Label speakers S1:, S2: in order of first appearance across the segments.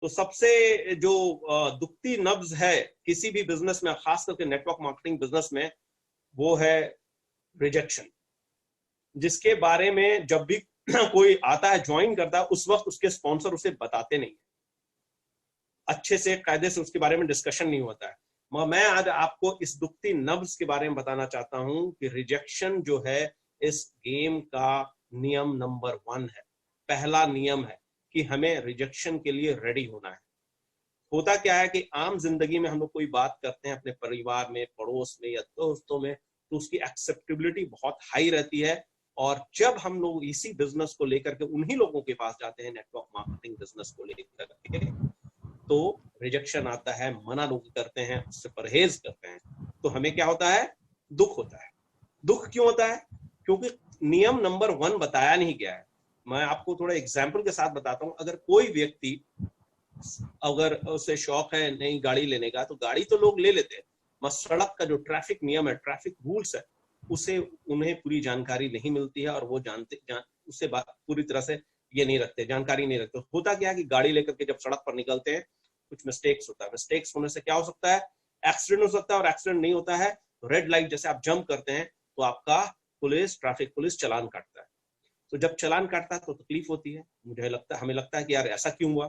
S1: तो सबसे जो दुखती नब्ज है किसी भी बिजनेस में, खास करके नेटवर्क मार्केटिंग बिजनेस में, वो है रिजेक्शन, जिसके बारे में जब भी कोई आता है, ज्वाइन करता है, उस वक्त उसके स्पॉन्सर उसे बताते नहीं, अच्छे से कायदे से उसके बारे में डिस्कशन नहीं होता है। मगर मैं आज आपको इस दुखती नब्ज के बारे में बताना चाहता हूं कि रिजेक्शन जो है इस गेम का नियम नंबर 1 है, पहला नियम है कि हमें रिजेक्शन के लिए रेडी होना है। होता क्या है कि आम जिंदगी में हम लोग कोई बात करते हैं अपने परिवार में, पड़ोस में या दोस्तों में, तो उसकी एक्सेप्टेबिलिटी बहुत हाई रहती है, और जब हम लोग इसी बिजनेस को लेकर के उन्हीं लोगों के पास जाते हैं नेटवर्क मार्केटिंग बिजनेस को लेकर के, तो रिजेक्शन आता है, मना लोग करते हैं, उससे परहेज करते हैं, तो हमें क्या होता है? दुख होता है। दुख क्यों होता है? क्योंकि नियम नंबर 1 बताया नहीं गया है। मैं आपको थोड़ा एग्जाम्पल के साथ बताता हूं। अगर कोई व्यक्ति, अगर उसे शौक है नई गाड़ी लेने का, तो गाड़ी तो लोग ले लेते हैं, मगर सड़क का जो ट्रैफिक नियम है, ट्रैफिक रूल्स है, उसे उन्हें पूरी जानकारी नहीं मिलती है, और वो उससे पूरी तरह से ये नहीं रखते, जानकारी नहीं रखते। होता क्या है कि गाड़ी लेकर के जब सड़क पर निकलते हैं, कुछ मिस्टेक्स होता है। मिस्टेक्स होने से क्या हो सकता है? एक्सीडेंट हो सकता है, और एक्सीडेंट नहीं होता है तो रेड लाइट जैसे आप जंप करते हैं तो आपका ट्रैफिक पुलिस चालान काटता है। तो जब चालान काटता है तो तकलीफ होती है, हमें लगता है कि यार ऐसा क्यों हुआ।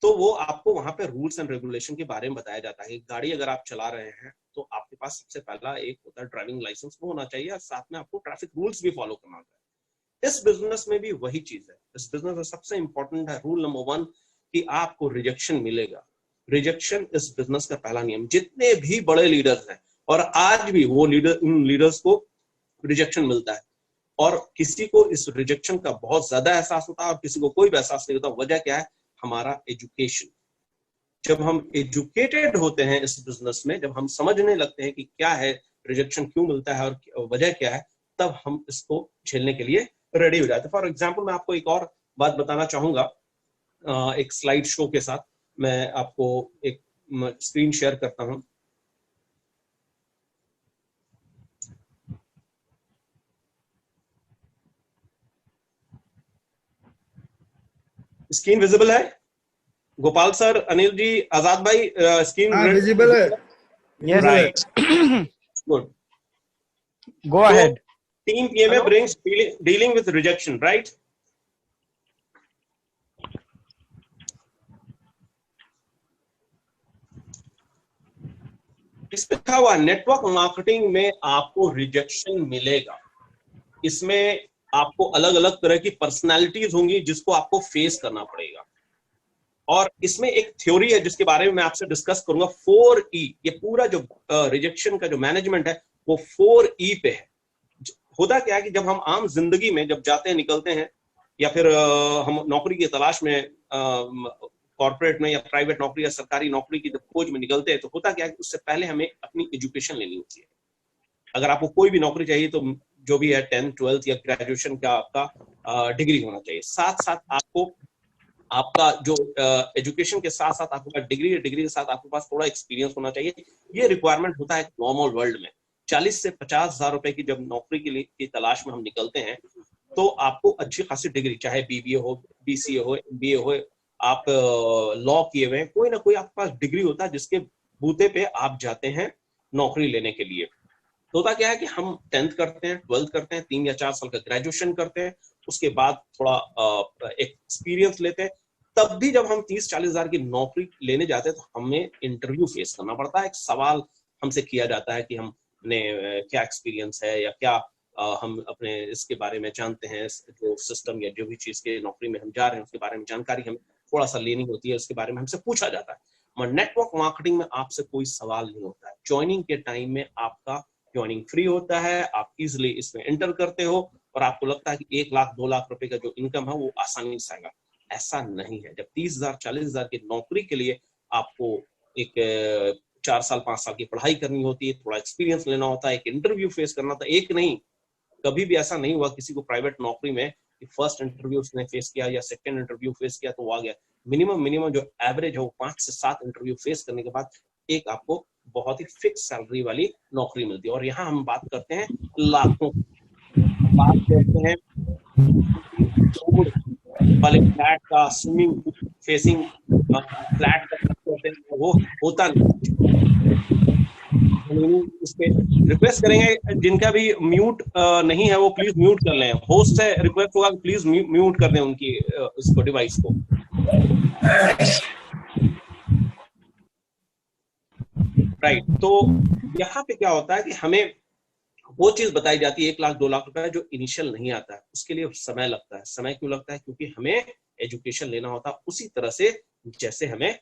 S1: तो वो आपको वहां पे रूल्स एंड रेगुलेशन के बारे में बताया जाता है कि गाड़ी अगर आप चला रहे हैं तो आपके पास सबसे पहला एक होता है ड्राइविंग लाइसेंस, वो होना चाहिए, और साथ में आपको ट्रैफिक रूल्स भी फॉलो करना होता है। इस बिजनेस में भी वही चीज है। इस बिजनेस में सबसे इंपॉर्टेंट है रूल नंबर 1 कि आपको रिजेक्शन मिलेगा। रिजेक्शन इस बिजनेस का पहला नियम। जितने भी बड़े लीडर्स हैं, और आज भी वो उन लीडर्स को रिजेक्शन मिलता है, और किसी को इस रिजेक्शन का बहुत ज्यादा एहसास होता है और किसी को कोई भी एहसास नहीं होता। वजह क्या है? हमारा एजुकेशन। जब हम एजुकेटेड होते हैं इस बिजनेस में, जब हम समझने लगते हैं कि क्या है रिजेक्शन, क्यों मिलता है और वजह क्या है, तब हम इसको झेलने के लिए रेडी हो जाते हैं। फॉर एग्जाम्पल मैं आपको एक और बात बताना चाहूंगा, एक स्लाइड शो के साथ। मैं आपको एक स्क्रीन शेयर करता हूं। स्क्रीन विजिबल है? गोपाल सर, अनिल जी, आजाद भाई, स्क्रीन
S2: विजिबल है?
S3: Yes,
S1: right, good,
S3: go ahead.
S1: Team PMA brings dealing with rejection, right? इसमें लिखा हुआ नेटवर्क मार्केटिंग में आपको रिजेक्शन मिलेगा। इसमें आपको अलग अलग तरह की पर्सनालिटीज होंगी जिसको आपको फेस करना पड़ेगा। और इसमें एक थ्योरी है जिसके बारे में मैं आपसे डिस्कस करूंगा, 4E। ये पूरा जो रिजेक्शन का जो मैनेजमेंट है वो 4E पे है। होता क्या है कि जब हम आम जिंदगी में जब जाते हैं, निकलते हैं, या फिर हम नौकरी की तलाश में, कॉर्पोरेट में या प्राइवेट नौकरी या सरकारी नौकरी की जब खोज में निकलते हैं, तो होता क्या है कि उससे पहले हमें अपनी एजुकेशन लेनी होती है। अगर आपको कोई भी नौकरी चाहिए तो जो भी है 10th 12th या ग्रेजुएशन का आपका डिग्री होना चाहिए। साथ साथ आपको आपका जो एजुकेशन के साथ साथ आपके पास डिग्री के साथ आपके पास थोड़ा एक्सपीरियंस होना चाहिए। ये रिक्वायरमेंट होता है नॉर्मल वर्ल्ड में। 40 से 50 हजार रुपए की जब नौकरी के लिए की तलाश में हम निकलते हैं, तो आपको अच्छी खासी डिग्री, चाहे BBA हो, BCA हो, MBA हो, आप लॉ किए हुए हैं, कोई ना कोई आपके पास डिग्री होता है जिसके बूते पे आप जाते हैं नौकरी लेने के लिए। तो होता क्या है कि हम 10th करते हैं, 12th करते हैं, 3 या 4 साल का ग्रेजुएशन करते हैं, उसके बाद थोड़ा एक्सपीरियंस लेते हैं। तब भी जब हम 30-40 हजार की नौकरी लेने जाते हैं तो हमें इंटरव्यू फेस करना पड़ता है। एक सवाल हमसे किया जाता है कि हमने क्या एक्सपीरियंस है, या क्या हम अपने इसके बारे में जानते हैं, जो सिस्टम या जो भी चीज के नौकरी में हम जा रहे हैं उसके बारे में जानकारी हमें थोड़ा सा लेनी होती है, उसके बारे में हमसे पूछा जाता है। मगर नेटवर्क मार्केटिंग में आपसे कोई सवाल नहीं होता है। ज्वाइनिंग के टाइम में आपका ज्वाइनिंग फ्री होता है, आप इजिली इसमें एंटर करते हो, और आपको लगता है कि 1 लाख 2 लाख रुपए का जो इनकम है वो आसानी से आएगा। ऐसा नहीं है। जब 30 हजार 40 हजार की नौकरी के लिए आपको एक 4 साल 5 साल की पढ़ाई करनी होती है, थोड़ा एक्सपीरियंस लेना होता है, एक इंटरव्यू फेस करना होता है। एक नहीं, कभी भी ऐसा नहीं हुआ किसी को प्राइवेट नौकरी में कि फर्स्ट इंटरव्यू उसने फेस किया या सेकंड इंटरव्यू फेस किया तो वो आ गया। मिनिमम जो एवरेज है वो 5 से 7 इंटरव्यू फेस करने के बाद एक आपको बहुत ही फिक्स सैलरी वाली नौकरी मिलती है। और यहाँ हम बात करते हैं लाखों, बात करते हैं वाले फ्लैट का स्विमिंग फेसिंग फ्लैट का वो होता नहीं। इस पे रिक्वेस्ट करेंगे जिनका भी म्यूट नहीं है वो प्लीज म्यूट कर लें। होस्ट से रिक्वेस्ट होगा कि प्लीज म्यूट कर दें उनकी इसको डिवाइस को। राइट, तो यहाँ पे क्या होता है कि हमें वो चीज बताई जाती है 1 लाख 2 लाख रुपए जो इनिशियल नहीं आता है, उसके लिए समय लगता है। समय क्यों लगता है? क्योंकि हमें एजुकेशन लेना होता है उसी तरह से जैसे हमें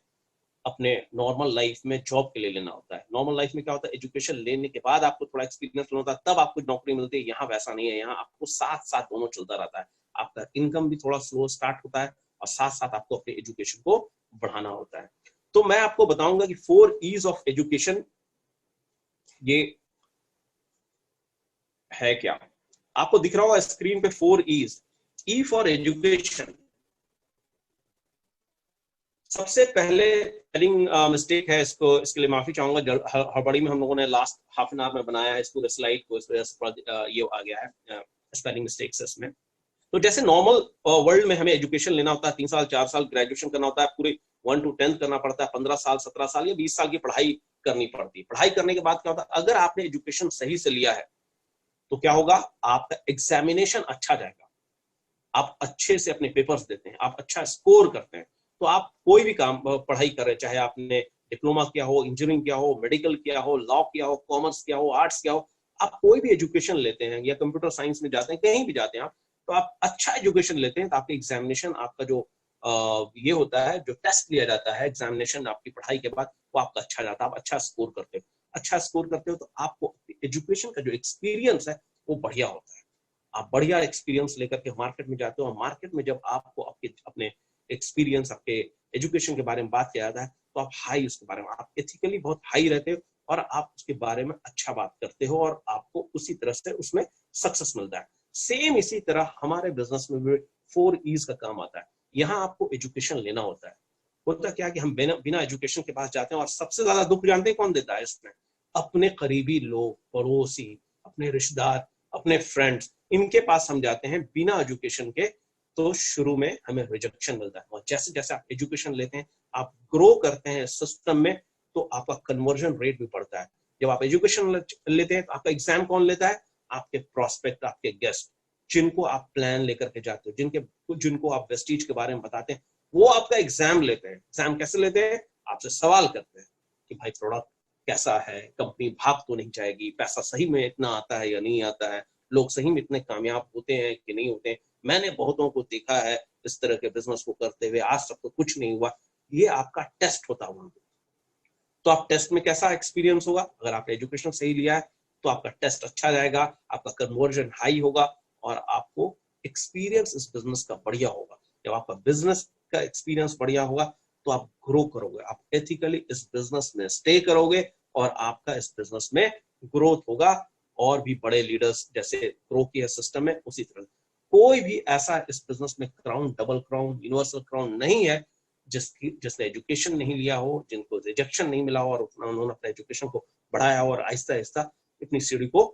S1: अपने नॉर्मल लाइफ में जॉब के लिए लेना होता है। नॉर्मल लाइफ में क्या होता है, एजुकेशन लेने के बाद आपको थोड़ा एक्सपीरियंस लेना होता है, तब आपको नौकरी मिलती है। यहाँ वैसा नहीं है, यहाँ आपको साथ साथ दोनों चलता रहता है। आपका इनकम भी थोड़ा स्लो स्टार्ट होता है और साथ साथ आपको अपने एजुकेशन को बढ़ाना होता है। तो मैं आपको बताऊंगा कि 4 E's ऑफ एजुकेशन ये है क्या। आपको दिख रहा होगा स्क्रीन पे 4 E's। E for education. सबसे पहले स्पेलिंग मिस्टेक है, इसके लिए माफी चाहूंगा। हड़बड़ी में हम लोगों ने लास्ट हाफ एन आवर में बनाया है इसको स्लाइड को, इस वजह से ये आ गया है स्पेलिंग मिस्टेक्स इसमें। तो जैसे नॉर्मल वर्ल्ड में हमें एजुकेशन लेना होता है, 3 साल 4 साल ग्रेजुएशन करना होता है, पूरे 1 to 10 करना पड़ता है, 15 साल 17 साल या 20 साल की पढ़ाई करनी पड़ती है। पढ़ाई करने के बाद क्या होता है, अगर आपने एजुकेशन सही से लिया है तो क्या होगा, आपका एग्जामिनेशन अच्छा जाएगा, आप अच्छे से अपने पेपर्स देते हैं, आप अच्छा स्कोर करते हैं, तो आप कोई भी काम पढ़ाई कर रहे हैं, चाहे आपने डिप्लोमा किया हो, इंजीनियरिंग किया हो, मेडिकल किया हो, लॉ किया हो, कॉमर्स किया हो, आर्ट्स किया हो, आप कोई भी एजुकेशन लेते हैं या कंप्यूटर साइंस में जाते हैं, कहीं भी जाते हैं आप, तो आप अच्छा एजुकेशन लेते हैं तो आपके एग्जामिनेशन, आपका जो ये होता है, जो टेस्ट लिया जाता है एग्जामिनेशन आपकी पढ़ाई के बाद, वो आपका अच्छा जाता है, आप अच्छा स्कोर करते हो। अच्छा स्कोर करते हो तो आपको एजुकेशन का जो एक्सपीरियंस है वो बढ़िया होता है। आप बढ़िया एक्सपीरियंस लेकर के मार्केट में जाते हो, और मार्केट में जब आपको अपने एक्सपीरियंस, आपके एजुकेशन के बारे में बात किया जाता है, तो आप हाई उसके बारे में, आप एथिकली बहुत हाई रहते हो और आप उसके बारे में अच्छा बात करते हो और आपको उसी तरह से उसमें सक्सेस मिलता है। सेम इसी तरह हमारे बिजनेस में भी 4 E's का काम आता है। यहाँ आपको एजुकेशन लेना होता है। होता क्या कि हम बिना एजुकेशन के पास जाते हैं, और सबसे ज्यादा दुख जानते हैं कौन देता है इसमें? अपने करीबी लोग, पड़ोसी, अपने रिश्तेदार, अपने फ्रेंड्स, इनके पास हम जाते हैं बिना एजुकेशन के, तो शुरू में हमें रिजेक्शन मिलता है। और जैसे जैसे आप एजुकेशन लेते हैं, आप ग्रो करते हैं सिस्टम में, तो आपका कन्वर्जन रेट भी बढ़ता है। जब आप एजुकेशन लेते हैं तो आपका एग्जाम कौन लेता है? आपके प्रोस्पेक्ट, आपके गेस्ट, जिनको आप प्लान लेकर के जाते हो, जिनको आप वेस्टीज के बारे में बताते हैं, वो आपका एग्जाम लेते हैं। एग्जाम कैसे लेते हैं? आपसे सवाल करते हैं कि भाई प्रोडक्ट कैसा है, कंपनी भाग तो नहीं जाएगी, पैसा सही में इतना आता है या नहीं आता है, लोग सही में इतने कामयाब होते हैं कि नहीं होते हैं। मैंने बहुतों को देखा है इस तरह के बिजनेस को करते हुए, आज तक तो कुछ नहीं हुआ। ये आपका टेस्ट होता हुआ। तो आप टेस्ट में कैसा एक्सपीरियंस होगा? अगर आपने एजुकेशन सही लिया है तो आपका टेस्ट अच्छा जाएगा, आपका कन्वर्जन हाई होगा और आपको एक्सपीरियंस इस बिजनेस का बढ़िया होगा। जब आपका बिजनेस का एक्सपीरियंस बढ़िया होगा तो आप ग्रो करोगे, आप एथिकली इस बिजनेस में स्टे करोगे और आपका इस बिजनेस में ग्रोथ होगा। और भी बड़े लीडर्स जैसे ग्रो किया सिस्टम में, उसी तरह कोई भी ऐसा इस बिजनेस में crown, double crown, universal crown नहीं है जिसने एजुकेशन नहीं लिया हो, जिनको रिजेक्शन नहीं मिला हो और उन्होंने अपने एजुकेशन को बढ़ाया और आहिस्ता आहिस्ता इतनी सीढ़ी को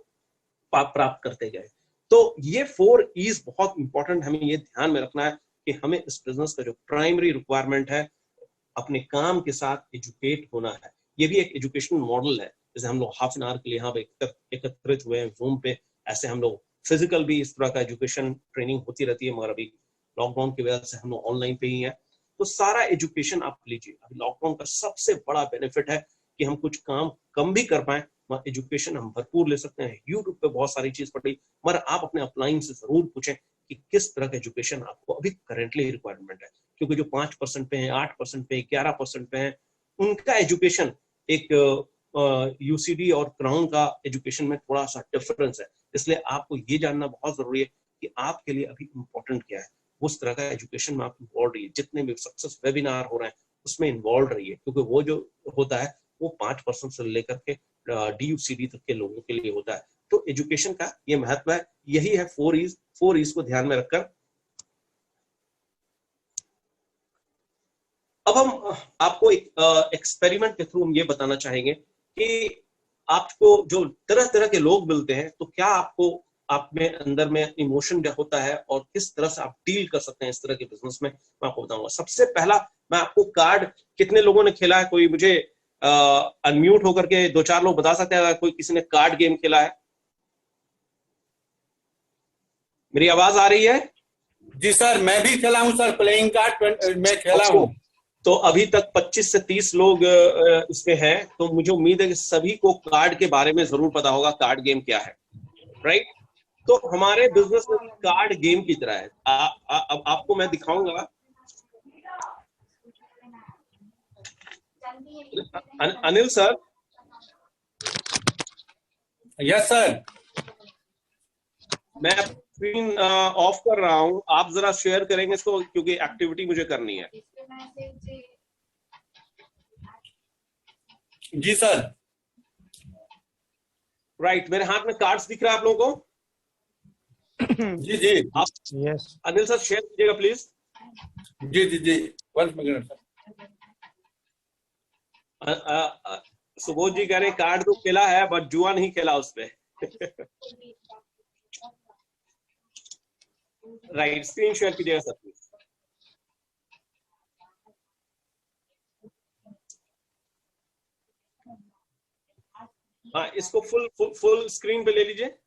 S1: प्राप्त करते गए। तो ये 4 E's बहुत इंपॉर्टेंट, हमें ये ध्यान में रखना है कि हमें इस बिजनेस का जो प्राइमरी रिक्वायरमेंट है, अपने काम के साथ एजुकेट होना है। ये भी एक एजुकेशनल मॉडल है। जैसे हम लोग हाफ एन आवर के लिए यहाँ पे एकत्रित हुए हैं जूम पे, ऐसे हम लोग फिजिकल भी इस तरह का एजुकेशन ट्रेनिंग होती रहती है, मगर अभी लॉकडाउन की वजह से हम लोग ऑनलाइन पे ही है। तो सारा एजुकेशन आप लीजिए। अभी लॉकडाउन का सबसे बड़ा बेनिफिट है कि हम कुछ काम कम भी कर पाए, वहाँ एजुकेशन हम भरपूर ले सकते हैं। यूट्यूब पे बहुत सारी चीज पढ़ी, मगर आप अपने अपलाइन से जरूर पूछें कि किस तरह का एजुकेशन आपको अभी करेंटली रिक्वायरमेंट है। क्योंकि जो 5% पे हैं, 8% पे, 11% पे हैं, उनका एजुकेशन एक यूसीडी और क्राउन का एजुकेशन में थोड़ा सा डिफरेंस है। इसलिए आपको ये जानना बहुत जरूरी है कि आपके लिए अभी इम्पोर्टेंट क्या है। उस तरह का एजुकेशन में आप इन्वॉल्व रहिए। जितने भी सक्सेस वेबिनार हो रहे हैं उसमें इन्वॉल्व रहिए, क्योंकि वो जो होता है वो 5% से लेकर के DUCD तक के लोगों के लिए होता है। तो एजुकेशन का ये महत्व है। यही है 4 E's को ध्यान में रखकर अब हम आपको एक एक्सपेरिमेंट के थ्रू हम ये बताना चाहेंगे कि आपको जो तरह तरह के लोग मिलते हैं, तो क्या आपको आप में अंदर में इमोशन होता है और किस तरह से आप डील कर सकते हैं इस तरह के बिजनेस में, मैं आपको बताऊंगा। सबसे पहला मैं आपको कार्ड, कितने लोगों ने खेला है, कोई मुझे अनम्यूट होकर के 2-4 लोग बता सकते हैं अगर कोई किसी ने कार्ड गेम खेला है? मेरी आवाज आ रही है?
S2: जी सर, मैं भी खेला हूं सर, प्लेइंग कार्ड मैं खेला हूं।
S1: तो अभी तक 25 से 30 लोग इसमें हैं, तो मुझे उम्मीद है कि सभी को कार्ड के बारे में जरूर पता होगा कार्ड गेम क्या है, राइट? तो हमारे बिजनेस में कार्ड गेम की तरह है। अब आपको मैं दिखाऊंगा। अनिल सर।
S2: Yes sir.
S1: मैं स्क्रीन ऑफ कर रहा हूं, आप जरा शेयर करेंगे इसको, क्योंकि एक्टिविटी मुझे करनी है।
S2: जी सर।
S1: राइट, मेरे हाथ में कार्ड्स दिख रहा है आप लोगों को?
S2: जी जी।
S1: आप
S3: Yes.
S1: अनिल सर शेयर कीजिएगा प्लीज।
S2: जी जी जी, 1 मिनट सर।
S1: सुबोध जी कह रहे कार्ड तो खेला है बट जुआ नहीं खेला उसपे। राइट, स्क्रीन शेयर कीजिएगा सर प्लीज। हाँ, इसको फुल स्क्रीन पे ले लीजिए।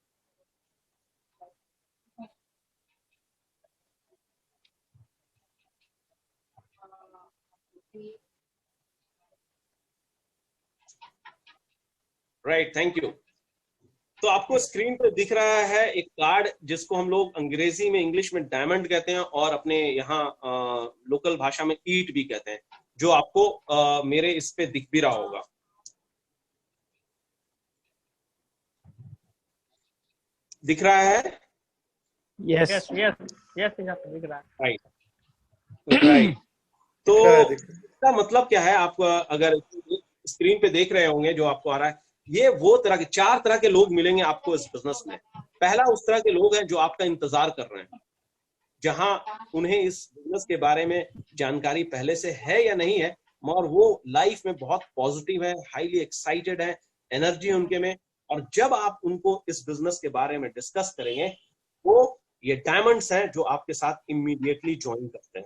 S1: Right, thank you. तो आपको स्क्रीन पे दिख रहा है एक कार्ड जिसको हम लोग अंग्रेजी में, इंग्लिश में डायमंड कहते हैं और अपने यहाँ लोकल भाषा में ईट भी कहते हैं, जो आपको मेरे इस पे दिख भी रहा होगा। दिख रहा है?
S3: Yes.
S4: Yes, दिख रहा है।
S1: Right right. तो इसका मतलब क्या है, आप अगर स्क्रीन पे देख रहे होंगे जो आपको आ रहा है, ये वो तरह के 4 तरह के लोग मिलेंगे आपको इस बिजनेस में। पहला उस तरह के लोग हैं जो आपका इंतजार कर रहे हैं, जहां उन्हें इस बिजनेस के बारे में जानकारी पहले से है या नहीं है, मगर वो लाइफ में बहुत पॉजिटिव है, हाईली एक्साइटेड है, एनर्जी है उनके में। और जब आप उनको इस बिजनेस के बारे में डिस्कस करेंगे, वो ये डायमंड्स हैं जो आपके साथ इमीडिएटली ज्वाइन करते हैं,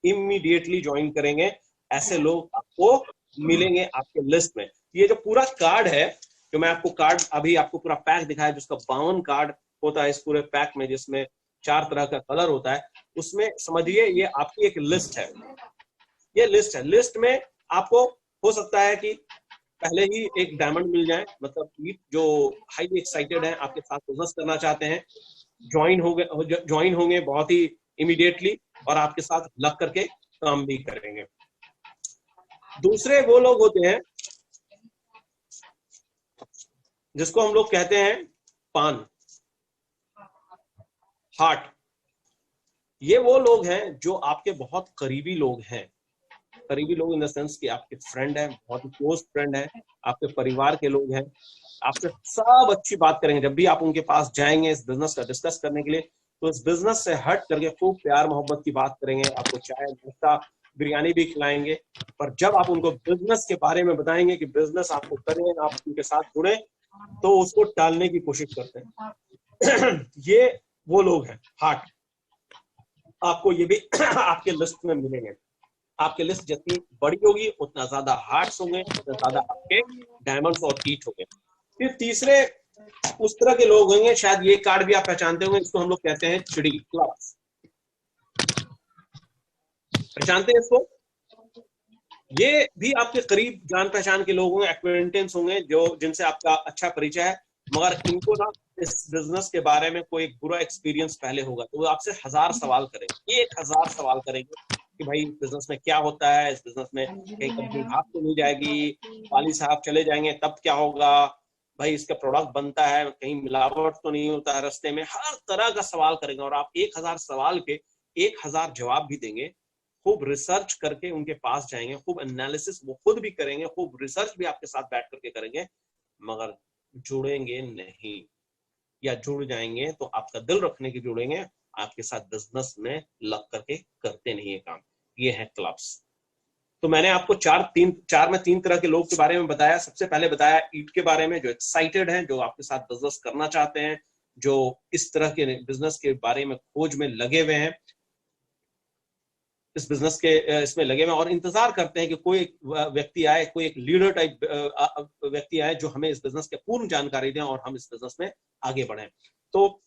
S1: इमीडिएटली ज्वाइन करेंगे। ऐसे लोग आपको मिलेंगे आपके लिस्ट में। ये जो पूरा कार्ड है, जो मैं आपको कार्ड अभी आपको पूरा पैक दिखाया, जिसका 52 कार्ड होता है इस पूरे पैक में, जिसमें 4 तरह का कलर होता है, उसमें समझिए ये आपकी एक लिस्ट है। ये लिस्ट है, लिस्ट में आपको हो सकता है कि पहले ही एक डायमंड मिल जाए, मतलब जो हाईली एक्साइटेड है, आपके साथ बिजनेस करना चाहते हैं, ज्वाइन होंगे बहुत ही इमीडिएटली और आपके साथ लग करके काम भी करेंगे। दूसरे वो लोग होते हैं जिसको हम लोग कहते हैं पान, हार्ट। ये वो लोग हैं जो आपके बहुत करीबी लोग हैं, करीबी लोग इन द सेंस कि आपके फ्रेंड हैं, बहुत ही क्लोज फ्रेंड हैं, आपके परिवार के लोग हैं, आपसे सब अच्छी बात करेंगे। जब भी आप उनके पास जाएंगे इस बिजनेस का डिस्कस करने के लिए, तो इस बिजनेस से हट करके खूब प्यार मोहब्बत की बात करेंगे, आपको चाय नाश्ता बिरयानी भी खिलाएंगे। पर जब आप उनको बिजनेस के बारे में बताएंगे कि बिजनेस आपको करें, आप उनके साथ जुड़े, तो उसको टालने की कोशिश करते हैं। ये वो लोग हैं हार्ट। आपको ये भी आपके लिस्ट में मिलेंगे। आपकी लिस्ट जितनी बड़ी होगी उतना ज्यादा हार्ट्स होंगे, उतना ज्यादा आपके डायमंड्स और ईट होंगे। फिर तीसरे उस तरह के लोग होंगे, शायद ये कार्ड भी आप पहचानते होंगे, इसको हम लोग कहते हैं चिड़ी, क्लब्स। पहचानते हैं इसको? ये भी आपके करीब जान पहचान के लोग होंगे, एक्वेंटेंस होंगे, जो जिनसे आपका अच्छा परिचय है, मगर इनको ना इस बिजनेस के बारे में कोई बुरा एक्सपीरियंस पहले होगा, तो वो आपसे 1000 सवाल करेंगे, 1000 सवाल करेंगे कि भाई बिजनेस में क्या होता है, इस बिजनेस में कहीं कंपनी हाथ तो नहीं जाएगी, वाली साहब चले जाएंगे तब क्या होगा, भाई इसका प्रोडक्ट बनता है कहीं मिलावट तो नहीं होता है रास्ते में। हर तरह का सवाल करेंगे और आप 1000 सवाल के 1000 जवाब भी देंगे। खूब रिसर्च करके उनके पास जाएंगे, खूब एनालिसिस वो खुद भी करेंगे, खूब रिसर्च भी आपके साथ बैठ करके करेंगे, मगर जुड़ेंगे नहीं, या जुड़ जाएंगे तो आपका दिल रखने के जुड़ेंगे, आपके साथ बिजनेस में लग करके करते नहीं है काम। ये है क्लब्स। तो मैंने आपको चार में तीन तरह के लोग के बारे में बताया। सबसे पहले बताया ईट के बारे में, जो एक्साइटेड हैं, जो आपके साथ बिजनेस करना चाहते हैं, जो इस तरह के बिजनेस के बारे में खोज में लगे हुए हैं, इस बिजनेस के इसमें लगे हुए हैं और इंतजार करते हैं कि कोई एक व्यक्ति आए, कोई एक लीडर टाइप व्यक्ति आए जो हमें इस बिजनेस के पूर्ण जानकारी दें और हम इस बिजनेस में आगे बढ़ें। तो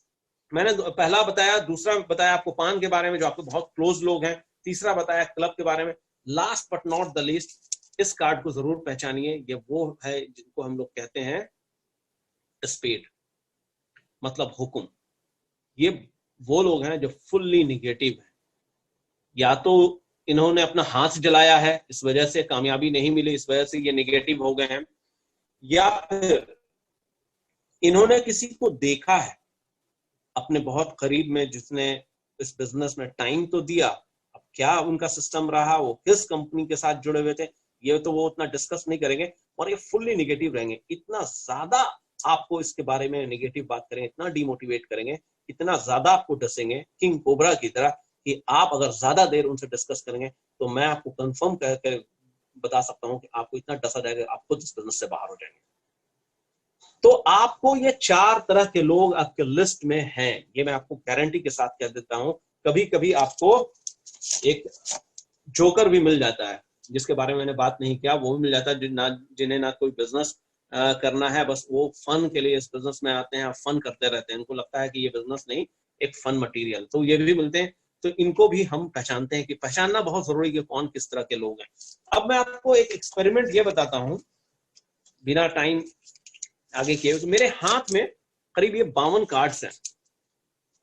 S1: मैंने पहला बताया, दूसरा बताया आपको पान के बारे में जो आपके बहुत क्लोज लोग हैं, तीसरा बताया क्लब के बारे में। Last but not the least, इस कार्ड को जरूर पहचानिए, ये वो है जिनको हम लोग कहते हैं स्पेड, मतलब हुक्म। ये वो लोग हैं जो फुल्ली निगेटिव है। या तो इन्होंने अपना हाथ जलाया है, इस वजह से कामयाबी नहीं मिली, इस वजह से ये निगेटिव हो गए हैं, या फिर इन्होंने किसी को देखा है अपने बहुत करीब में जिसने इस बिजनेस में टाइम तो दिया, अब क्या उनका सिस्टम रहा, वो किस कंपनी के साथ जुड़े हुए थे, ये तो वो उतना डिस्कस नहीं करेंगे और ये फुल्ली निगेटिव रहेंगे। इतना ज्यादा आपको इसके बारे में निगेटिव बात करेंगे, इतना डिमोटिवेट करेंगे, इतना ज्यादा आपको डसेंगे किंग कोबरा की तरह कि आप अगर ज्यादा देर उनसे डिस्कस करेंगे तो मैं आपको कंफर्म करके बता सकता हूं कि आपको इतना डसा जाएगा आप खुद इस बिजनेस से बाहर हो जाएंगे। तो आपको ये 4 तरह के लोग आपके लिस्ट में हैं, ये मैं आपको गारंटी के साथ कह देता हूं। कभी कभी आपको एक जोकर भी मिल जाता है जिसके बारे में मैंने बात नहीं किया, वो भी मिल जाता है जिन्हें ना कोई बिजनेस करना है, बस वो फन के लिए इस बिजनेस में आते हैं, फन करते रहते हैं, उनको लगता है कि ये बिजनेस नहीं एक फन मटेरियल, तो ये भी मिलते हैं। तो इनको भी हम पहचानते हैं कि पहचानना बहुत जरूरी है कि कौन किस तरह के लोग हैं। अब मैं आपको एक एक्सपेरिमेंट ये बताता हूं बिना टाइम आगे किए। तो मेरे हाथ में करीब ये 52 कार्ड्स हैं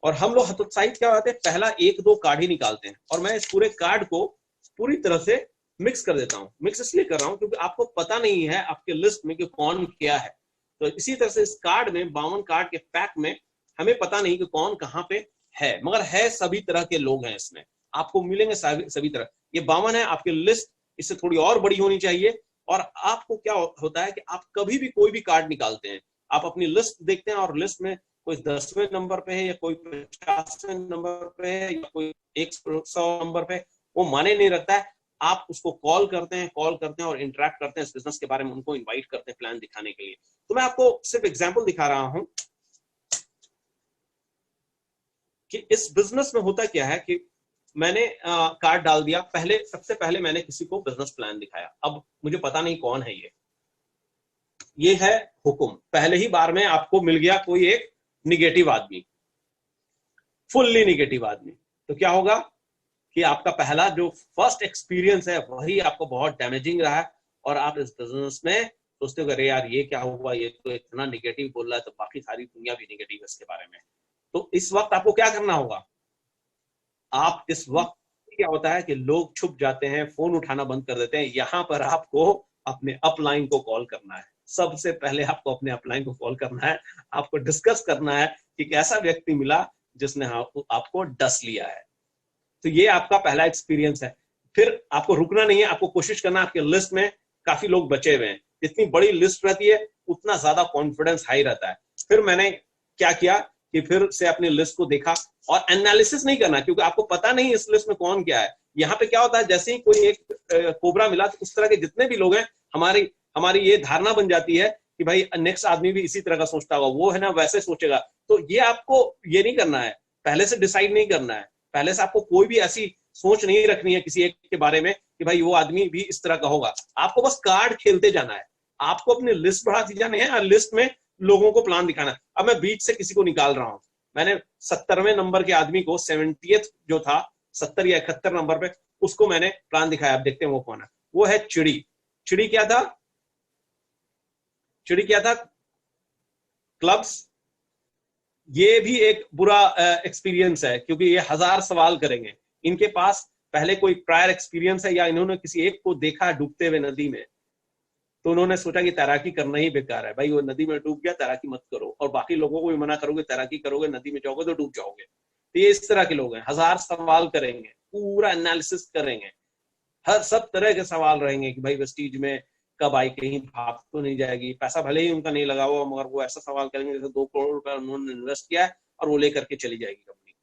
S1: और हम लोग हतोत्साहित क्या होते हैं, पहला 1-2 कार्ड ही निकालते हैं और मैं इस पूरे कार्ड को पूरी तरह से मिक्स कर देता हूं। मिक्स इसलिए कर रहा हूं क्योंकि आपको पता नहीं है आपके लिस्ट में कि कौन क्या है। तो इसी तरह से इस कार्ड में 52 कार्ड के पैक में हमें पता नहीं कि कौन कहां पे है, मगर है सभी तरह के लोग हैं इसमें, आपको मिलेंगे सभी तरह। ये 52 है, आपकी लिस्ट इससे थोड़ी और बड़ी होनी चाहिए। और आपको क्या होता है कि आप कभी भी कोई भी कार्ड निकालते हैं, आप अपनी लिस्ट देखते हैं और लिस्ट में कोई 10वें नंबर पे है या कोई 50वें नंबर पे है या कोई 100 नंबर पे, वो माने नहीं रखता है। आप उसको कॉल करते हैं और इंटरेक्ट करते हैं इस बिजनेस के बारे में, उनको इनवाइट करते हैं प्लान दिखाने के लिए। तो मैं आपको सिर्फ एग्जांपल दिखा रहा हूं कि इस बिजनेस में होता क्या है कि मैंने कार्ड डाल दिया, सबसे पहले मैंने किसी को बिजनेस प्लान दिखाया। अब मुझे पता नहीं कौन है ये है हुक्म। पहले ही बार में आपको मिल गया कोई एक निगेटिव आदमी, फुल्ली निगेटिव आदमी। तो क्या होगा कि आपका पहला जो फर्स्ट एक्सपीरियंस है वही आपको बहुत डैमेजिंग रहा है और आप इस बिजनेस में सोचते हो अरे यार ये क्या हुआ, ये तो इतना निगेटिव बोल रहा है, तो बाकी सारी दुनिया भी निगेटिव है इसके बारे में। तो इस वक्त आपको क्या करना होगा, आप इस वक्त क्या होता है कि लोग छुप जाते हैं, फोन उठाना बंद कर देते हैं। यहां पर आपको अपने अपलाइन को कॉल करना है। सबसे पहले आपको अपने अपलाइन को कॉल करना है, आपको डिस्कस करना है कि कैसा व्यक्ति मिला जिसने आपको डस लिया है। तो ये आपका पहला एक्सपीरियंस है। फिर आपको रुकना नहीं है, आपको कोशिश करना है। आपके लिस्ट में काफी लोग बचे हुए हैं, जितनी बड़ी लिस्ट रहती है उतना ज्यादा कॉन्फिडेंस हाई रहता है। फिर मैंने क्या किया कि फिर से अपनी लिस्ट को देखा और एनालिसिस नहीं करना क्योंकि आपको पता नहीं इस लिस्ट में कौन क्या है। यहाँ पे क्या होता है, जैसे ही कोई एक कोबरा मिला तो उस तरह के जितने भी लोग हैं हमारी ये धारणा बन जाती है कि भाई नेक्स्ट आदमी भी इसी तरह का सोचता होगा, वो है ना वैसे सोचेगा। तो ये आपको ये नहीं करना है, पहले से डिसाइड नहीं करना है, पहले से आपको कोई भी ऐसी सोच नहीं रखनी है किसी एक के बारे में कि भाई वो आदमी भी इस तरह का होगा। आपको बस कार्ड खेलते जाना है, आपको अपनी लिस्ट बढ़ाती जानी है और लिस्ट में लोगों को प्लान दिखाना है। अब मैं बीच से किसी को निकाल रहा हूं, मैंने 70वें नंबर के आदमी को 70th जो था 70 या 71 नंबर पे उसको मैंने प्लान दिखाया। अब देखते हैं वो कौन है। वो है चिड़ी। चिड़ी क्या था, क्लब्स। ये भी एक बुरा एक्सपीरियंस है क्योंकि ये 1000 सवाल करेंगे। इनके पास पहले कोई प्रायर एक्सपीरियंस है या इन्होंने किसी एक को देखा डूबते हुए नदी में, तो उन्होंने सोचा कि तैराकी करना ही बेकार है, भाई वो नदी में डूब गया तैराकी मत करो, और बाकी लोगों को भी मना करोगे तैराकी करोगे नदी में जाओगे तो डूब जाओगे। तो ये इस तरह के लोग हैं। 1000 सवाल करेंगे, पूरा एनालिसिस करेंगे, हर सब तरह के सवाल रहेंगे कि भाई वेस्टीज में कब आई, कहीं भाग तो नहीं जाएगी। पैसा भले ही उनका नहीं लगा हुआ मगर वो ऐसा सवाल करेंगे जैसे 2 करोड़ रुपया उन्होंने इन्वेस्ट किया है और वो लेकर के चली जाएगी कंपनी।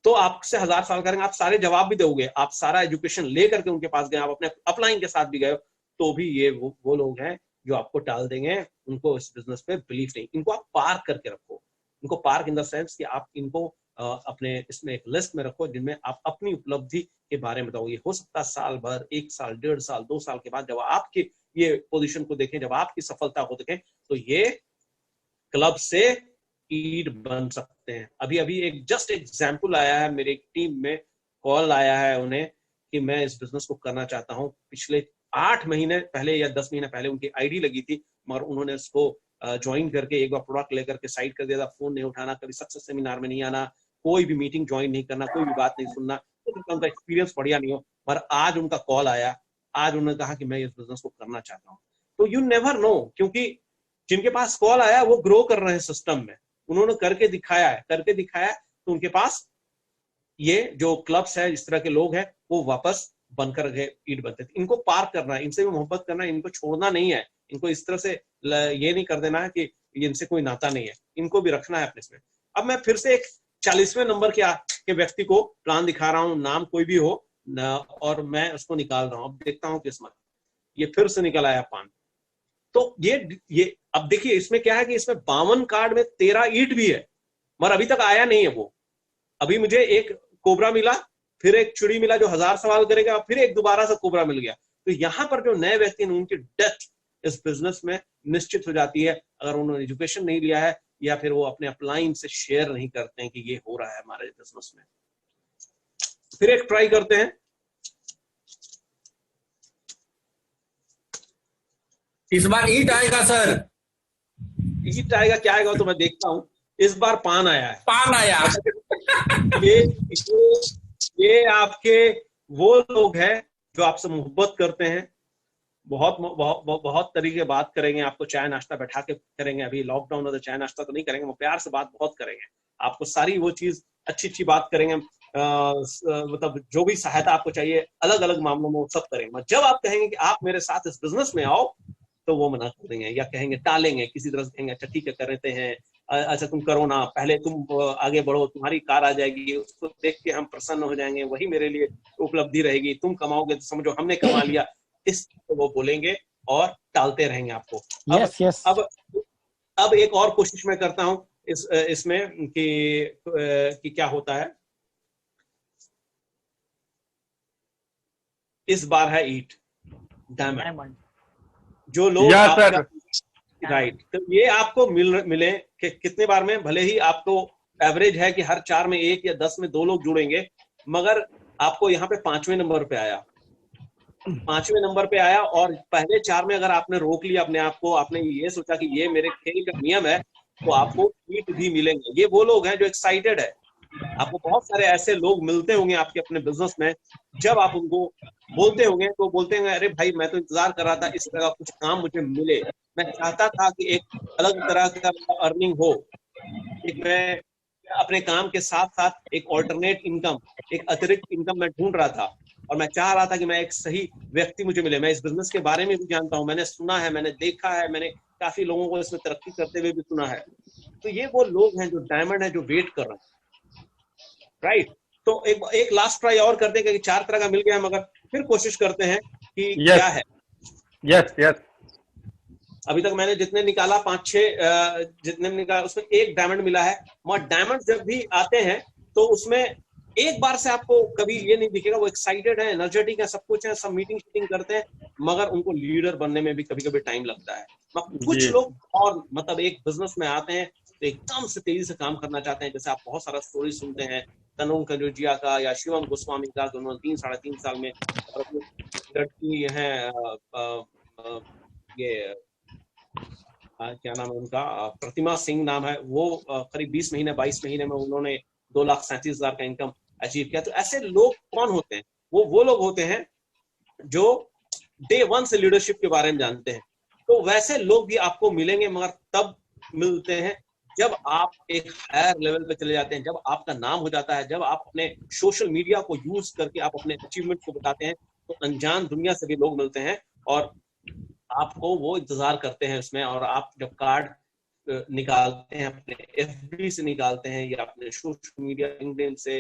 S1: तो आपसे 1000 सवाल करेंगे, आप सारे जवाब भी दोगे, आप सारा एजुकेशन लेकर के उनके पास गए, आप अपने अपलाइन के साथ भी गए, तो भी ये वो लोग हैं जो आपको टाल देंगे। उनको इस बिजनेस पे बिलीफ नहीं, इनको आप पार्क करके रखो। इनको पार्क इन द सेंस कि आप इनको अपने इसमें एक लिस्ट में रखो जिनमें आप अपनी उपलब्धि के बारे में बताओ। ये हो सकता है साल भर, 1 साल, 1.5 साल, 2 साल के बाद जब आपकी ये पोजीशन को देखें, जब आपकी सफलता को देखें, तो ये क्लब से ईड बन सकते हैं। अभी अभी एक जस्ट एग्जाम्पल आया है, मेरी टीम में कॉल आया है उन्हें कि मैं इस बिजनेस को करना चाहता हूं। पिछले 8 महीने पहले या 10 महीने पहले उनकी आईडी लगी थी, मगर उन्होंने उसको ज्वाइन करके एक बार प्रोडक्ट लेकर के साइड कर दिया था। फोन नहीं उठाना, कभी सक्सेस सेमिनार में नहीं आना, कोई भी मीटिंग ज्वाइन नहीं करना, कोई भी बात नहीं सुनना, उनका एक्सपीरियंस बढ़िया नहीं हो। पर आज उनका कॉल आया, आज उन्होंने कहा कि मैं इस बिजनेस को करना चाहता हूँ। तो यू नेवर नो, क्योंकि जिनके पास कॉल आया वो ग्रो कर रहे हैं सिस्टम में, उन्होंने करके दिखाया है, तो उनके पास ये जो क्लब्स है, इस तरह के लोग हैं, वो वापस बनकर गए, ईड बनते थे। इनको पार करना है, इनसे भी मोहब्बत करना है, इनको छोड़ना नहीं है, इनको इस तरह से ये नहीं कर देना है कि इनसे कोई नाता नहीं है, इनको भी रखना है अपने इसमें। अब मैं फिर से एक 40वें नंबर के व्यक्ति को प्लान दिखा रहा हूं, नाम कोई भी हो और मैं उसको निकाल रहा हूं। अब देखता हूं किस्मत, ये फिर से निकल आया 5। तो ये अब देखिए इसमें क्या है कि इसमें 52 कार्ड में 13 ईट भी है, मगर अभी तक आया नहीं है वो। अभी मुझे एक कोबरा मिला, फिर एक चिड़ी मिला जो 1000 सवाल करेगा, फिर एक दोबारा से कोबरा मिल गया। तो यहां पर जो नए व्यक्ति हैं उनकी डेथ इस बिजनेस में निश्चित हो जाती है, अगर उन्होंने एजुकेशन नहीं लिया है या फिर वो अपने अपलाइन से शेयर नहीं करते हैं कि ये हो रहा है हमारे बिजनेस में। फिर एक ट्राई करते हैं,
S2: इस बार ईट आएगा सर।
S1: ईट आएगा क्या आएगा तो मैं देखता हूं। इस बार पान आया है,
S2: पान आया।
S1: ये आपके वो लोग हैं जो आपसे मोहब्बत करते हैं, बहुत तरीके बात करेंगे, आपको चाय नाश्ता बैठा के करेंगे। अभी लॉकडाउन है तो चाय नाश्ता तो नहीं करेंगे, वो प्यार से बात बहुत करेंगे, आपको सारी वो चीज अच्छी बात करेंगे, मतलब जो भी सहायता आपको चाहिए अलग अलग मामलों में वो सब करेंगे। जब आप कहेंगे कि आप मेरे साथ इस बिजनेस में आओ, तो वो मना कर देंगे या कहेंगे, टालेंगे, किसी तरह से कहेंगे अच्छा ठीक है कर लेते हैं, अच्छा तुम करो ना, पहले तुम आगे बढ़ो, तुम्हारी कार आ जाएगी, उसको देख के हम प्रसन्न हो जाएंगे, वही मेरे लिए उपलब्धि रहेगी, तुम कमाओगे तो समझो हमने कमा लिया, इस तो वो बोलेंगे और टालते रहेंगे आपको। अब एक और कोशिश मैं करता हूं इसमें कि क्या होता है। इस बार है ईट डायमंड, जो लोग राइट, तो ये आपको मिले कि कितने बार में, भले ही आपको एवरेज है कि हर 4 में 1 या 10 में 2 लोग जुड़ेंगे, मगर आपको यहाँ पे 5वें नंबर पे आया, 5वें नंबर पे आया। और पहले 4 में अगर आपने रोक लिया अपने आप को, आपने ये सोचा कि ये मेरे खेल का नियम है, तो आपको ईट भी मिलेंगे। ये वो लोग हैं जो एक्साइटेड है। आपको बहुत सारे ऐसे लोग मिलते होंगे आपके अपने बिजनेस में, जब आप उनको बोलते होंगे तो बोलते हैं अरे भाई मैं तो इंतजार कर रहा था इस तरह कुछ काम मुझे मिले, मैं चाहता था कि एक अलग तरह का अर्निंग हो, एक मैं अपने काम के साथ साथ एक ऑल्टरनेट इनकम, एक अतिरिक्त इनकम मैं ढूंढ रहा था, और मैं चाह रहा था कि मैं एक सही व्यक्ति मुझे मिले। मैं इस बिजनेस के बारे में भी जानता हूँ, मैंने सुना है, मैंने देखा है, मैंने काफी लोगों को इसमें तरक्की करते हुए भी सुना है। तो ये वो लोग हैं जो डायमंड है, जो वेट कर रहे हैं, राइट। तो एक लास्ट ट्राई और करते हैं कि 4 तरह का मिल गया, मगर फिर कोशिश करते हैं कि क्या है।
S3: यस
S1: अभी तक मैंने जितने निकाला 5-6 जितने निकाला उसमें एक डायमंड मिला है। मगर डायमंड जब भी आते हैं तो उसमें एक बार से आपको कभी ये नहीं दिखेगा वो एक्साइटेड है, एनर्जेटिक है, सब कुछ है, सब मीटिंग करते हैं, मगर उनको लीडर बनने में भी कभी कभी टाइम लगता है। कुछ लोग और मतलब एक बिजनेस में आते हैं तो एकदम से तेजी से काम करना चाहते हैं। जैसे आप बहुत सारा स्टोरी सुनते हैं तनु कनौजिया का या शिवम गोस्वामी का, दोनों 3-3.5 साल में लड़की है, ये क्या नाम है उनका, प्रतिमा सिंह नाम है, वो करीब 22 महीने में उन्होंने 2,37,000 का इनकम अचीव किया। तो ऐसे लोग कौन होते हैं? वो लोग होते हैं जो डे 1 से लीडरशिप के बारे में जानते हैं। तो वैसे लोग भी आपको मिलेंगे, मगर तब मिलते हैं जब आप एक हायर लेवल पे चले जाते हैं, जब आपका नाम हो जाता है, जब आप अपने सोशल मीडिया को यूज करके आप अपने अचीवमेंट को बताते हैं, तो अनजान दुनिया से भी लोग मिलते हैं और आपको वो इंतजार करते हैं उसमें। और आप जब कार्ड निकालते हैं, अपने एफबी से निकालते हैं या अपने सोशल मीडिया लिंक्डइन से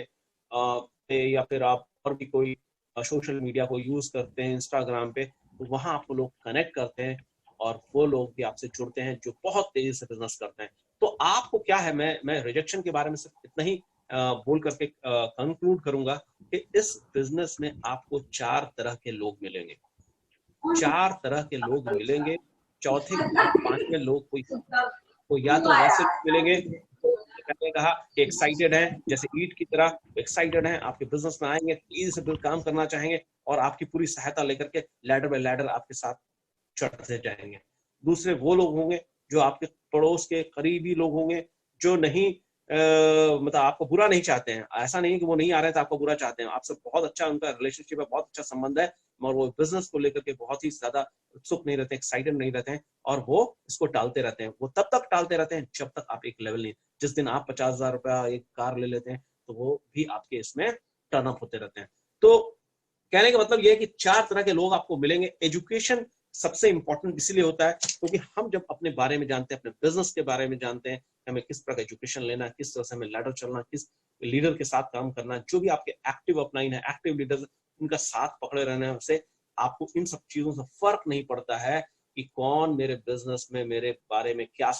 S1: या फिर आप और भी कोई सोशल मीडिया को यूज करते हैं इंस्टाग्राम पे, तो वहां आपको लोग कनेक्ट करते हैं और वो लोग भी आपसे जुड़ते हैं जो बहुत तेजी से बिजनेस करते हैं। तो आपको क्या है, मैं रिजेक्शन के बारे में सिर्फ इतना ही बोल करके कंक्लूड करूंगा कि इस बिजनेस में आपको 4 तरह के लोग मिलेंगे, 4 तरह के लोग मिलेंगे। चौथे और 5वें लोग कोई या तो वैसे मिलेंगे मैंने कहा कि एक्साइटेड है, जैसे ईट की तरह एक्साइटेड है, आपके बिजनेस में आएंगे, तेजी से काम करना चाहेंगे और आपकी पूरी सहायता लेकर के लैडर बाय लैडर आपके साथ चढ़ते जाएंगे। दूसरे वो लोग होंगे जो आपके पड़ोस के करीबी लोग होंगे, जो नहीं मतलब आपको बुरा नहीं चाहते हैं। ऐसा नहीं कि वो नहीं आ रहे थे आपको बुरा चाहते हैं, आपसे बहुत अच्छा उनका रिलेशनशिप है, बहुत अच्छा संबंध है, मगर वो बिजनेस को लेकर के बहुत ही ज्यादा उत्सुक नहीं रहते, एक्साइटेड नहीं रहते हैं और वो इसको टालते रहते हैं। वो तब तक टालते रहते हैं जब तक आप एक लेवल नहीं, जिस दिन आप 50,000 रुपया एक कार ले लेते हैं तो वो भी आपके इसमें टर्न अप होते रहते हैं। तो कहने का मतलब ये है कि 4 तरह के लोग आपको मिलेंगे। एजुकेशन सबसे इंपॉर्टेंट इसलिए होता है क्योंकि हम जब अपने बारे में जानते हैं, अपने बिजनेस के बारे में जानते हैं, हमें किस तरह का एजुकेशन लेना है, किस तरह से हमें लैडर चलना, किस लीडर के साथ काम करना, जो भी आपके एक्टिव अपलाइन है, एक्टिव लीडर, उनका साथ पकड़े रहने से आपको इन सब चीजों से फर्क नहीं पड़ता है कि कौन मेरे बिजनेस में मेरे बारे में क्या